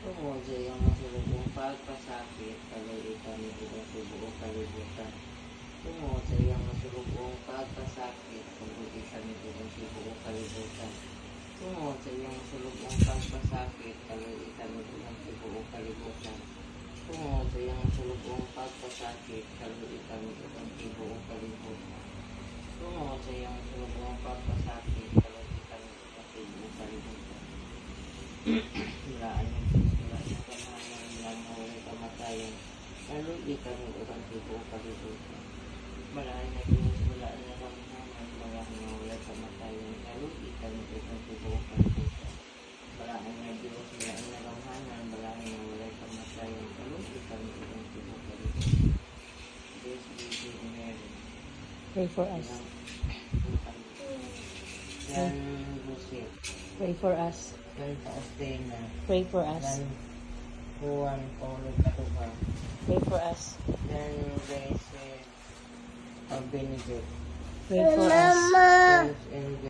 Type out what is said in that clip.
Tumuja yung masulubong pagpasakit, kalalitan ng ibang subuong kalibutan. Tumuja yung masulubong pagpasakit, kalalitan ng ibang subuong kalibutan. Tumuja yung masulubong pagpasakit, kalalitan ng ibang subuong kalibutan. Tumuja yung masulubong pagpasakit, kalalitan ng ibang subuong kalibutan. Tumuja yung masulubong pagpasakit, kalalitan ng ibang subuong kalibutan. Walaan ng kamahalan lang na walang kamatayan, lalo ikan ng urang tibo kalibutan. Walaan na Diyos, walaan na kamahalan, walaan na walang kamatayan, lalo ikan ng urang tibo kalibutan. Walaan na Diyos, walaan na kamahalan, walaan na walang kamatayan, lalo ikan ng urang tibo kalibutan. Diyos, Virgin Mary, Pray for us. San Jose, Pray for us. Santa Astena, Pray for us. San Juan Paulo Catuba, Pray for us. San Reyes Benedict, Pray for us. and